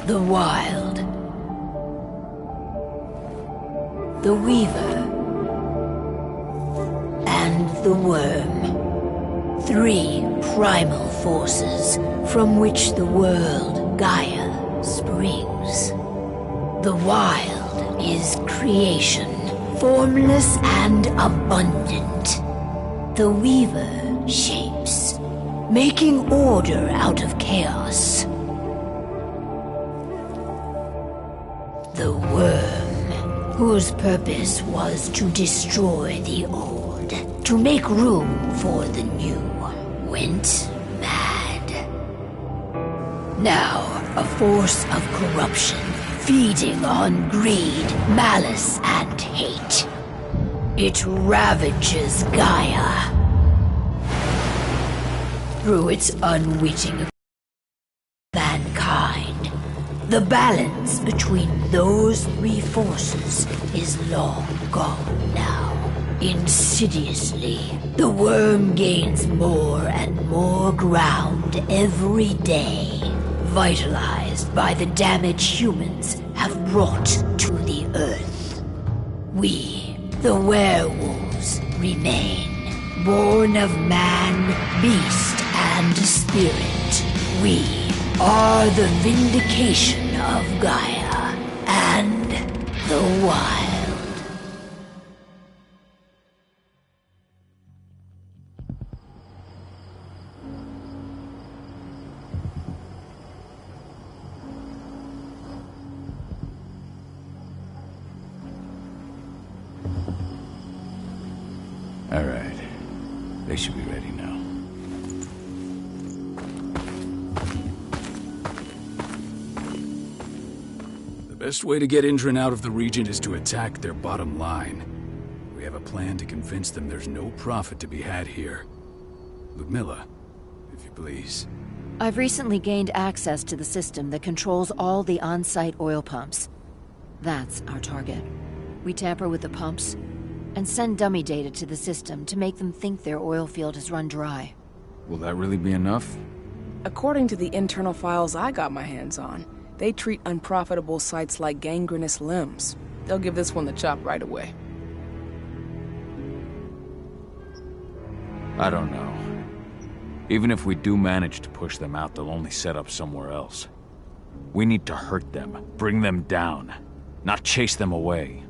The Wild. The Weaver. And the Worm. 3 primal forces from which the world, Gaia, springs. The Wild is creation, formless and abundant. The Weaver shapes, making order out of chaos. The Worm, whose purpose was to destroy the old, to make room for the new, went mad. Now, a force of corruption, feeding on greed, malice, and hate. It ravages Gaia. Through its unwitting mankind, the balance between those 3 forces is long gone now. Insidiously, the Worm gains more and more ground every day, vitalized by the damage humans have brought to the Earth. We, the werewolves, remain, born of man, beast, and spirit. We are the vindication of Gaia and the Wild. All right. They should be ready now. The best way to get Indran out of the region is to attack their bottom line. We have a plan to convince them there's no profit to be had here. Ludmilla, if you please. I've recently gained access to the system that controls all the on-site oil pumps. That's our target. We tamper with the pumps and send dummy data to the system to make them think their oil field has run dry. Will that really be enough? According to the internal files I got my hands on, they treat unprofitable sites like gangrenous limbs. They'll give this one the chop right away. I don't know. Even if we do manage to push them out, they'll only set up somewhere else. We need to hurt them, bring them down, not chase them away.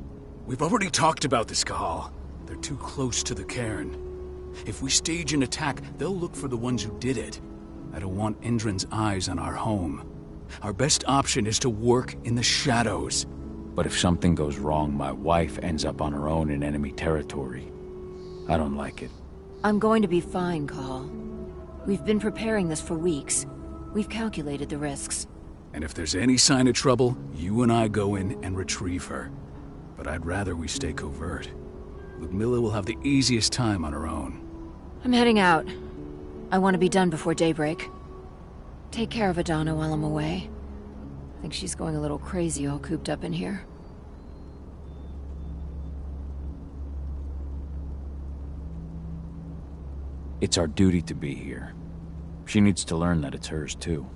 We've already talked about this, Cahal. They're too close to the cairn. If we stage an attack, they'll look for the ones who did it. I don't want Indran's eyes on our home. Our best option is to work in the shadows. But if something goes wrong, my wife ends up on her own in enemy territory. I don't like it. I'm going to be fine, Cahal. We've been preparing this for weeks. We've calculated the risks. And if there's any sign of trouble, you and I go in and retrieve her. But I'd rather we stay covert. Ludmilla will have the easiest time on her own. I'm heading out. I want to be done before daybreak. Take care of Adana while I'm away. I think she's going a little crazy all cooped up in here. It's our duty to be here. She needs to learn that it's hers too.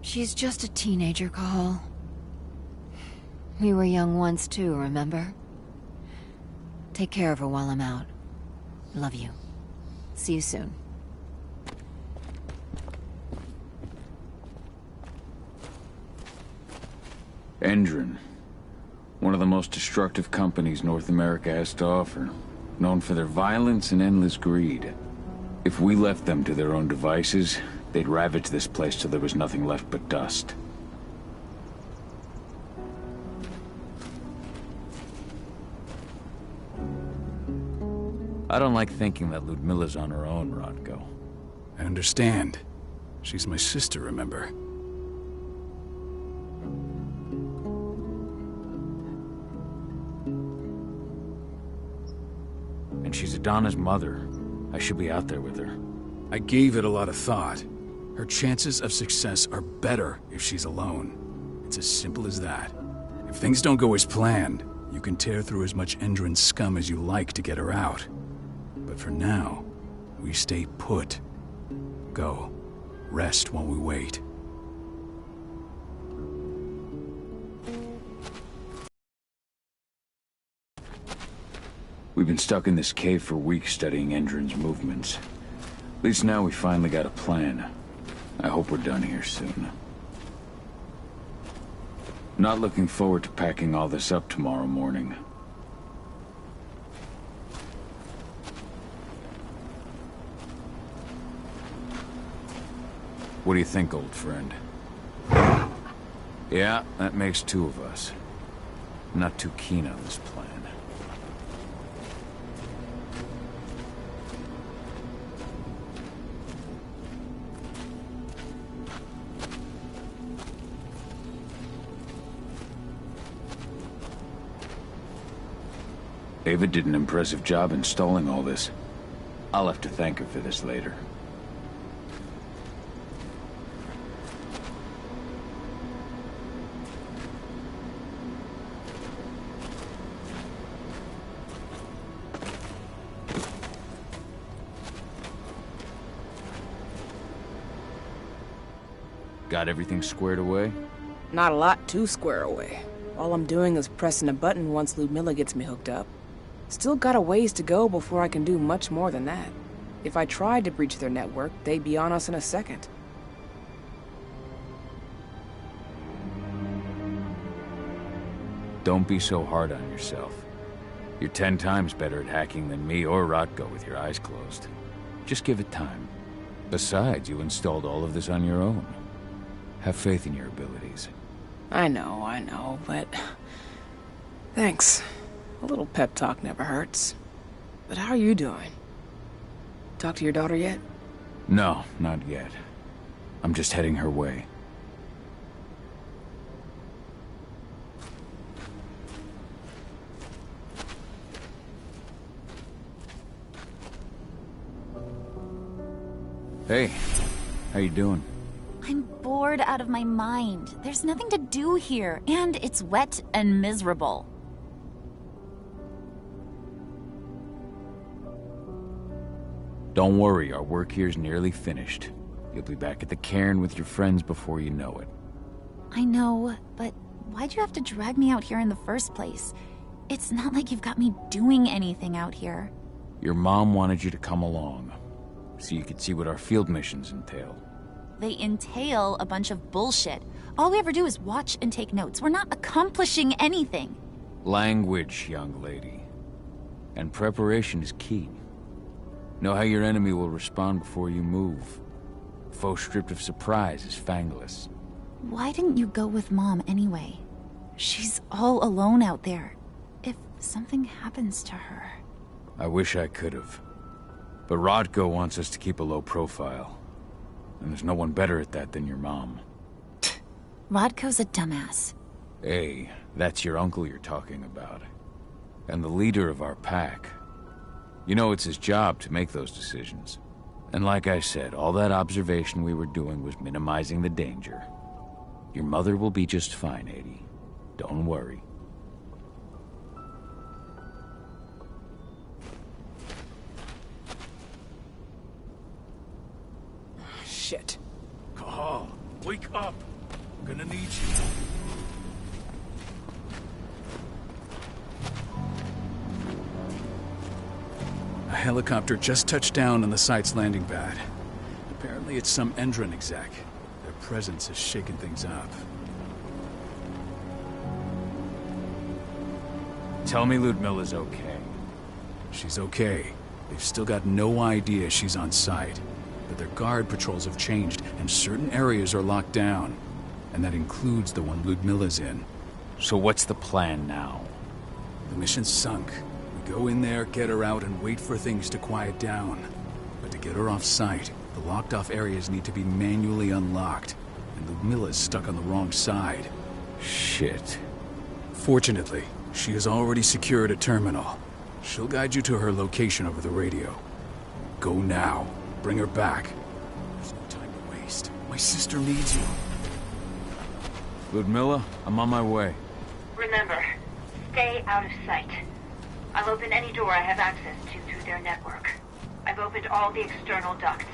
She's just a teenager, Cahal. We were young once too, remember? Take care of her while I'm out. Love you. See you soon. Indran. One of the most destructive companies North America has to offer. Known for their violence and endless greed. If we left them to their own devices, they'd ravage this place till there was nothing left but dust. I don't like thinking that Ludmilla's on her own, Rodko. I understand. She's my sister, remember? And she's Adana's mother. I should be out there with her. I gave it a lot of thought. Her chances of success are better if she's alone. It's as simple as that. If things don't go as planned, you can tear through as much Indran scum as you like to get her out. But for now, we stay put. Go. Rest while we wait. We've been stuck in this cave for weeks studying Endron's movements. At least now we finally got a plan. I hope we're done here soon. Not looking forward to packing all this up tomorrow morning. What do you think, old friend? Yeah, that makes two of us. I'm not too keen on this plan. Ava did an impressive job installing all this. I'll have to thank her for this later. Got everything squared away? Not a lot to square away. All I'm doing is pressing a button once Ludmilla gets me hooked up. Still got a ways to go before I can do much more than that. If I tried to breach their network, they'd be on us in a second. Don't be so hard on yourself. You're 10 times better at hacking than me or Rotko with your eyes closed. Just give it time. Besides, you installed all of this on your own. Have faith in your abilities. I know, but... Thanks. A little pep talk never hurts. But how are you doing? Talk to your daughter yet? No, not yet. I'm just heading her way. Hey, how you doing? I'm bored out of my mind. There's nothing to do here, and it's wet and miserable. Don't worry, our work here's nearly finished. You'll be back at the cairn with your friends before you know it. I know, but why'd you have to drag me out here in the first place? It's not like you've got me doing anything out here. Your mom wanted you to come along, so you could see what our field missions entail. They entail a bunch of bullshit. All we ever do is watch and take notes. We're not accomplishing anything. Language, young lady. And preparation is key. Know how your enemy will respond before you move. Foe stripped of surprise is fangless. Why didn't you go with Mom anyway? She's all alone out there. If something happens to her... I wish I could have. But Rodko wants us to keep a low profile. And there's no one better at that than your mom. Rodko's a dumbass. Hey, that's your uncle you're talking about. And the leader of our pack. You know it's his job to make those decisions. And like I said, all that observation we were doing was minimizing the danger. Your mother will be just fine, Adie. Don't worry. Shit. Call. Wake up. I'm gonna need you. A helicopter just touched down on the site's landing pad. Apparently it's some Endron exec. Their presence has shaken things up. Tell me Ludmilla's okay. She's okay. They've still got no idea she's on site. But their guard patrols have changed, and certain areas are locked down. And that includes the one Ludmilla's in. So what's the plan now? The mission's sunk. We go in there, get her out, and wait for things to quiet down. But to get her off site, the locked-off areas need to be manually unlocked. And Ludmilla's stuck on the wrong side. Shit. Fortunately, she has already secured a terminal. She'll guide you to her location over the radio. Go now. Bring her back. There's no time to waste. My sister needs you. Ludmilla, I'm on my way. Remember, stay out of sight. I'll open any door I have access to through their network. I've opened all the external ducts.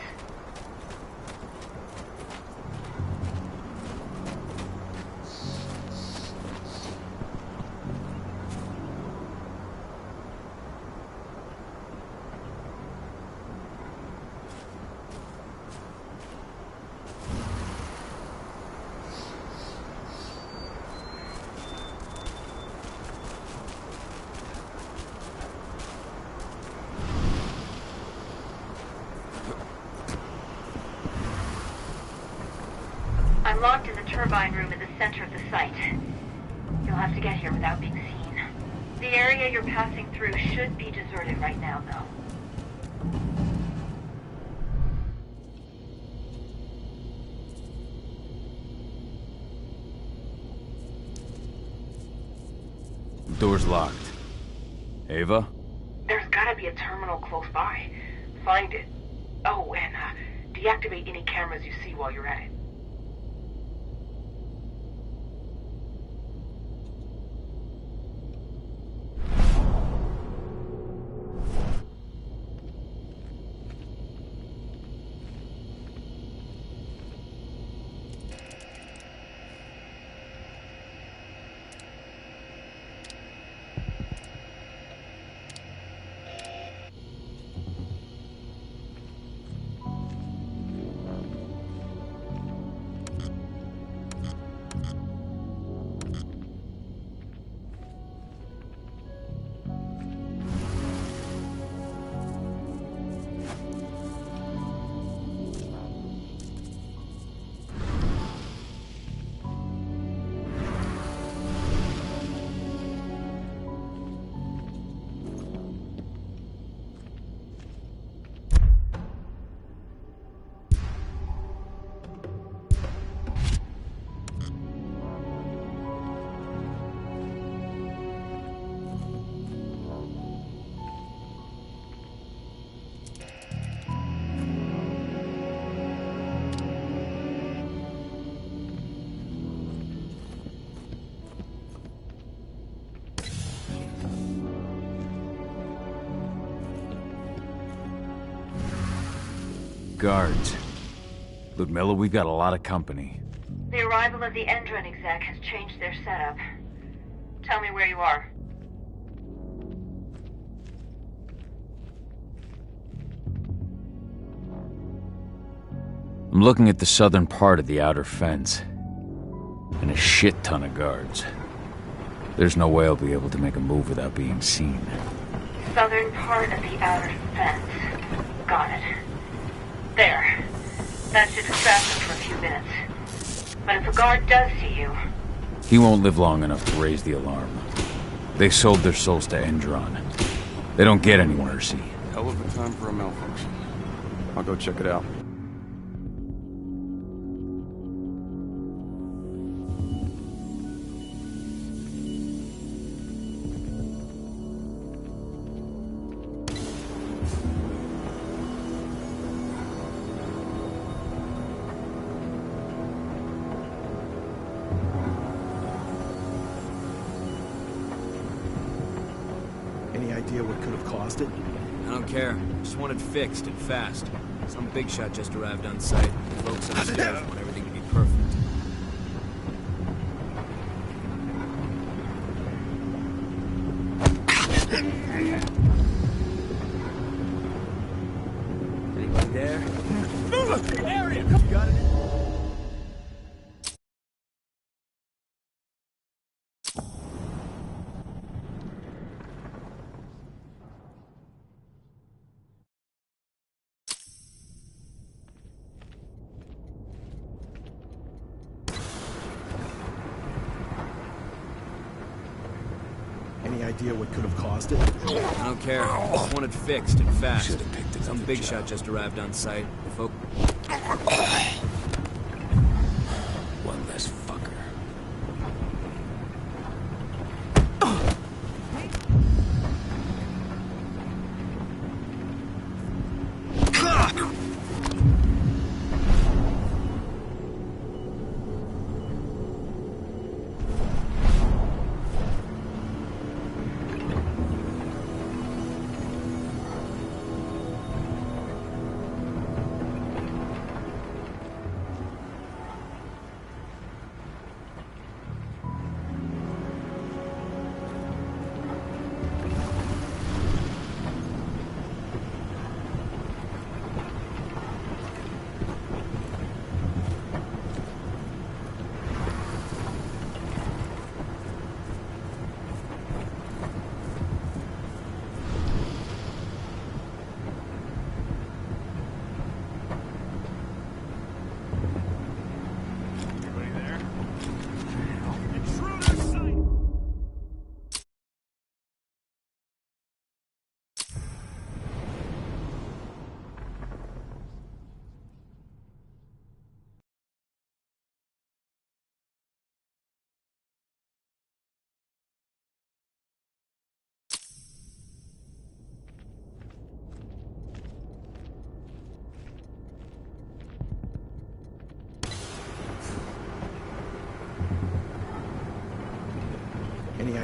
I'm locked in the turbine room in the center of the site. You'll have to get here without being seen. The area you're passing through should be deserted right now, though. Door's locked. Ava? There's gotta be a terminal close by. Find it. Oh, and deactivate any cameras you see while you're at it. Guards. Ludmilla, we've got a lot of company. The arrival of the Endron exec has changed their setup. Tell me where you are. I'm looking at the southern part of the outer fence. And a shit ton of guards. There's no way I'll be able to make a move without being seen. Southern part of the outer fence. Got it. There. That should distract them for a few minutes. But if a guard does see you... He won't live long enough to raise the alarm. They sold their souls to Endron. They don't get any mercy. Hell of a time for a malfunction. I'll go check it out. Any idea what could have caused it? I don't care. Just want it fixed and fast. Some big shot just arrived on site. Folks upstairs want everything to be perfect. Anybody there? Area! You got it? Any idea what could have caused it? I don't care. Just want it fixed and fast. Some big shot just arrived on site. Folk. One less fucker.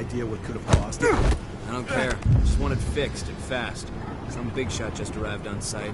idea what could have caused it? I don't care. Just want it fixed and fast. Some big shot just arrived on site.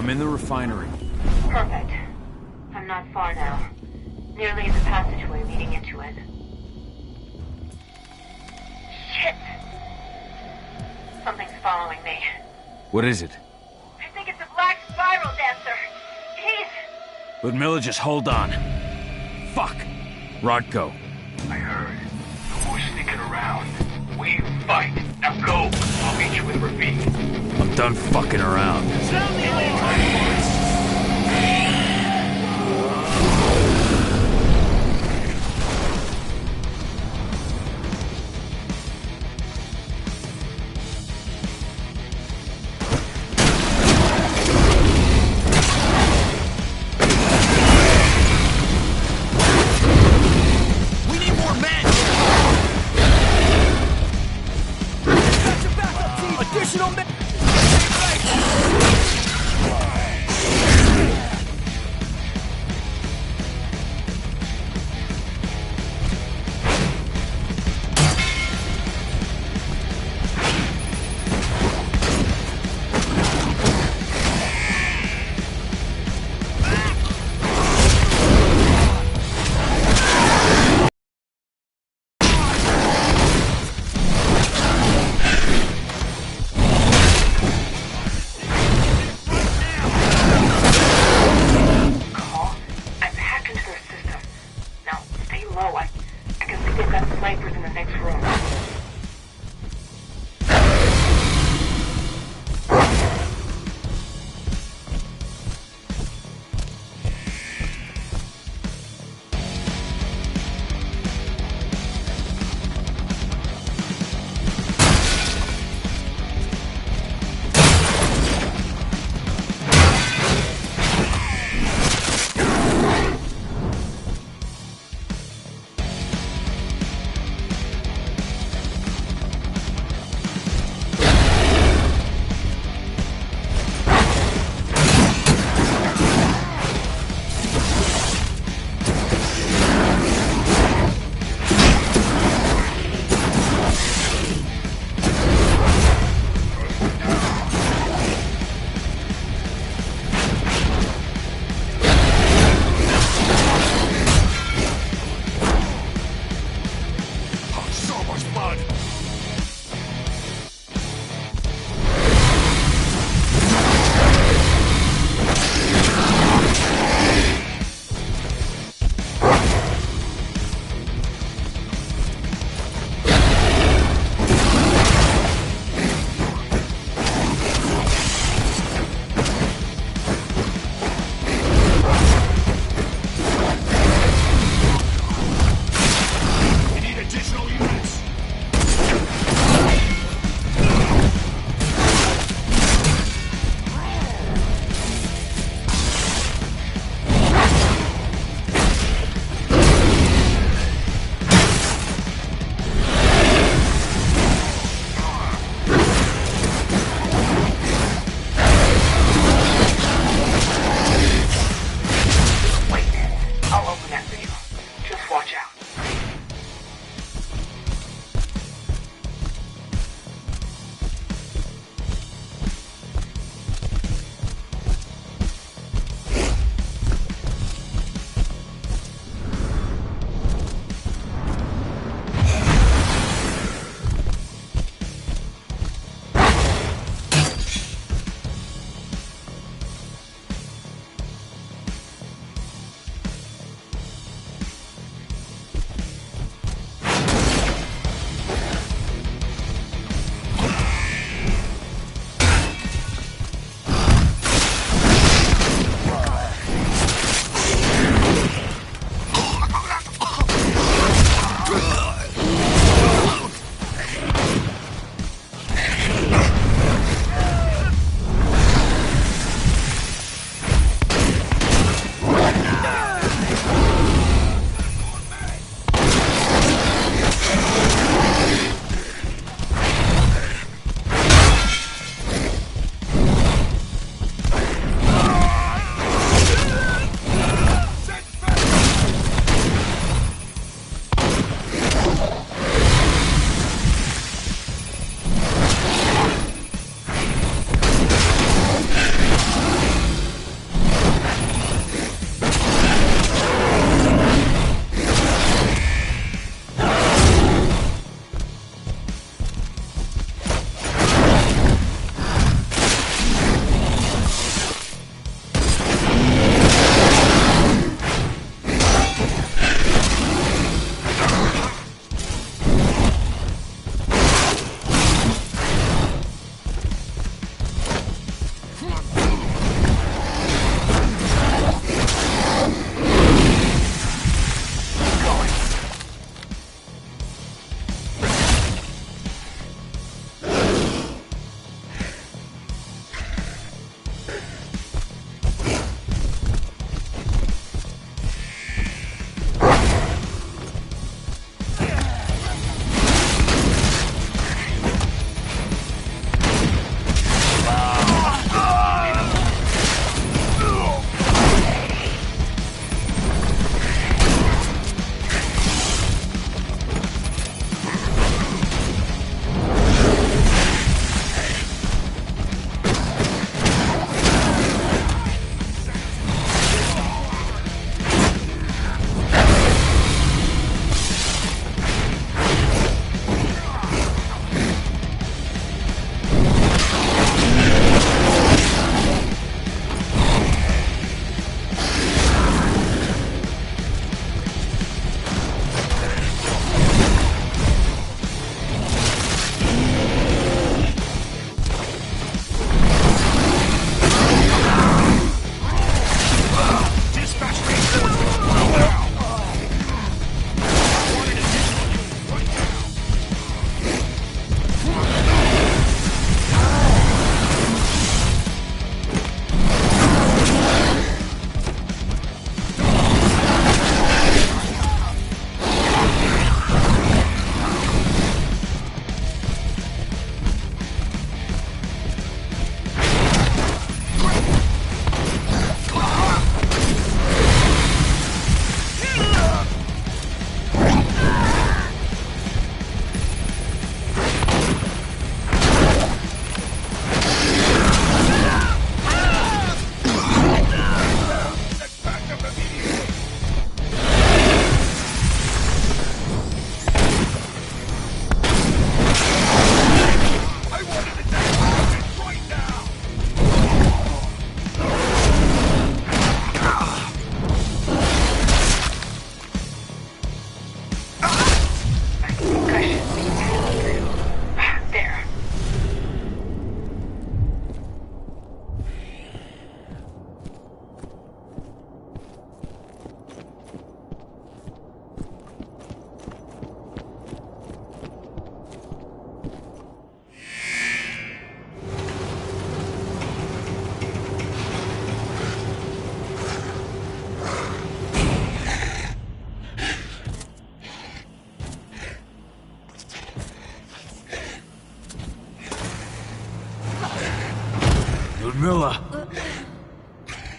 I'm in the refinery. Perfect. I'm not far now. Nearly in the passageway leading into it. Shit! Something's following me. What is it? I think it's a black spiral dancer. He's... Ludmilla, just hold on. Fuck! Rodko. I heard. Who's sneaking around? We fight. Now go. I'll meet you with Ravine. I'm done fucking around.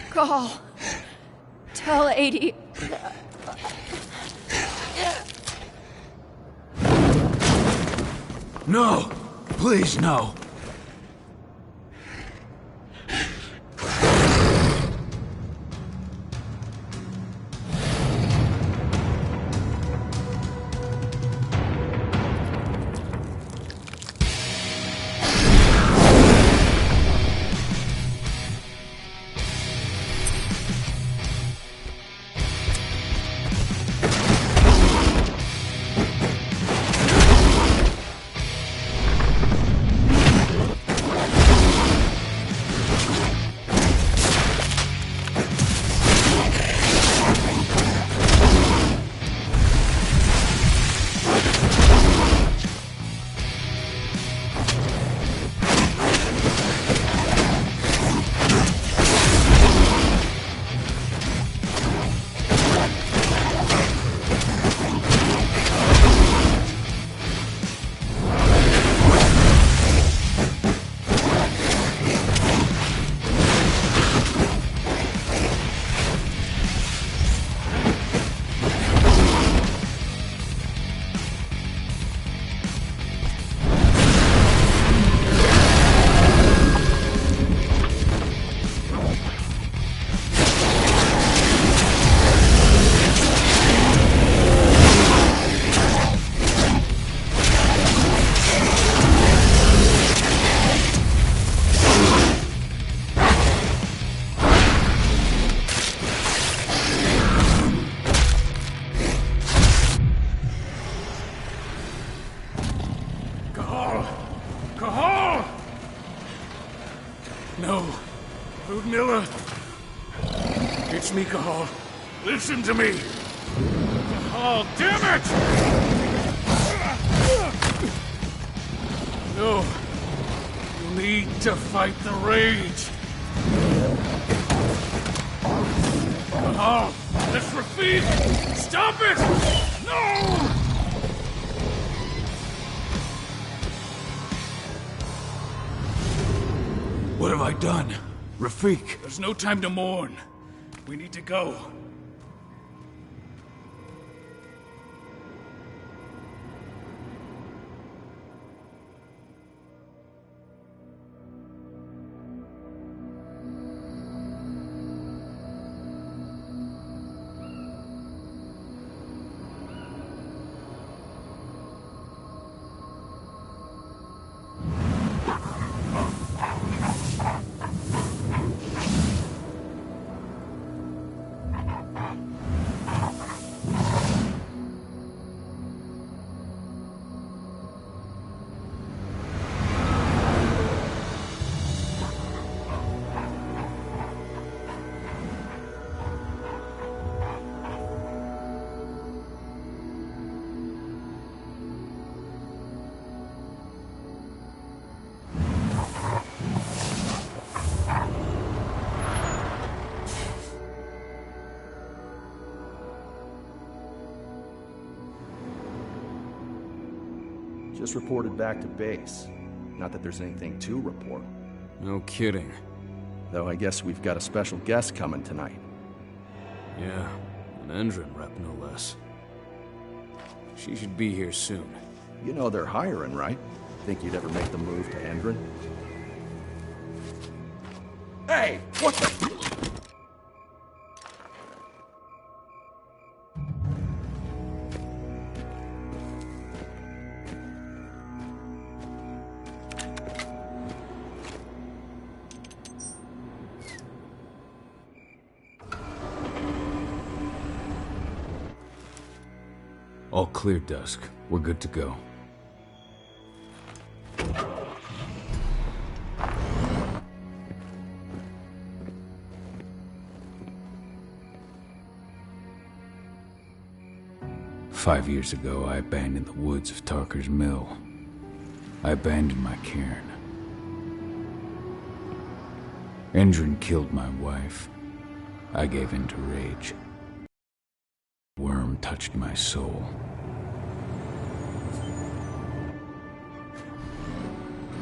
Call. Tell 80. No! Please, no! No. Ludmilla. It's me, Cahal. Listen to me. Cahal, damn it! No. You need to fight the rage. Cahal, let's Rafik! Stop it! No! What have I done? Rafik! There's no time to mourn. We need to go. Just reported back to base. Not that there's anything to report. No kidding. Though I guess we've got a special guest coming tonight. Yeah, an Endron rep, no less. She should be here soon. You know they're hiring, right? Think you'd ever make the move to Endron? Hey! What the... All clear, Dusk. We're good to go. "5 years ago, I abandoned the woods of Tarker's Mill. I abandoned my cairn. Endron killed my wife. I gave in to rage. Worm touched my soul.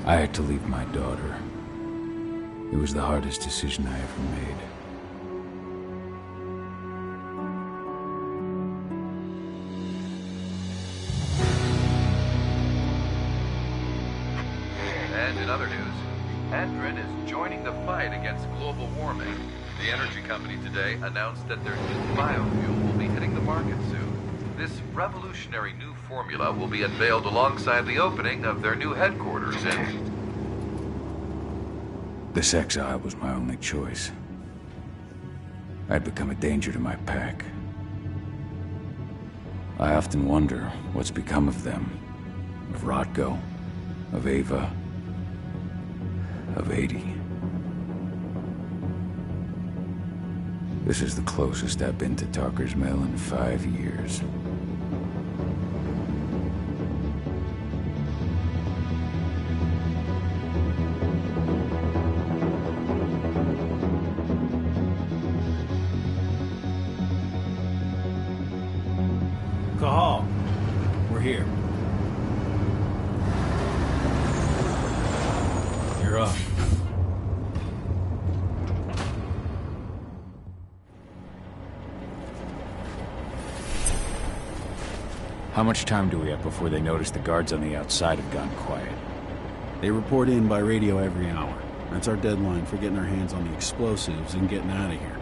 I had to leave my daughter. It was the hardest decision I ever made. And in other news, Andrin is joining the fight against global warming. The energy company today announced that their new biofuel will be hitting the market soon. This revolutionary new formula will be unveiled alongside the opening of their new headquarters in... This exile was my only choice. I'd become a danger to my pack. I often wonder what's become of them. Of Rotko, of Ava, of 80. This is the closest I've been to Talker's Mill in 5 years. Cahal, we're here. You're up. How much time do we have before they notice the guards on the outside have gone quiet? They report in by radio every hour. That's our deadline for getting our hands on the explosives and getting out of here.